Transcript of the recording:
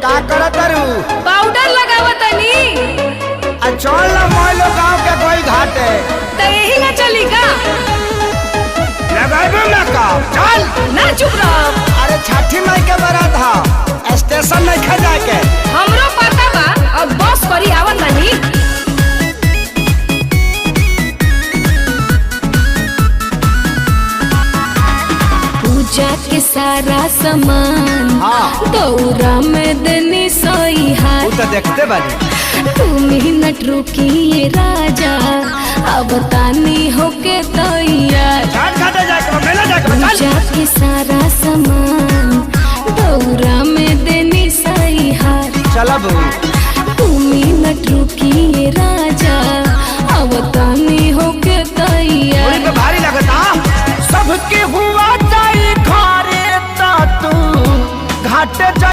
का करत तारू? पाउडर लगावतनी। चल ना मोइलो गांव के कोई घाट है तो यही ना चली का? लगाबे ना का चल ना चुप रहो। अरे छठी माई के बारात हा स्टेशन नहीं खा जाके हमरो पता बा अब बस करी आवत नहीं। पूजा के सारा सामान दौरा में देनी सोई हाथ। तू तो देखते बानी। तू मिनट रुकिए राजा अब तानी होके तैयार। पूजा के सारा सामान दौरा में देनी सही हार। चल अब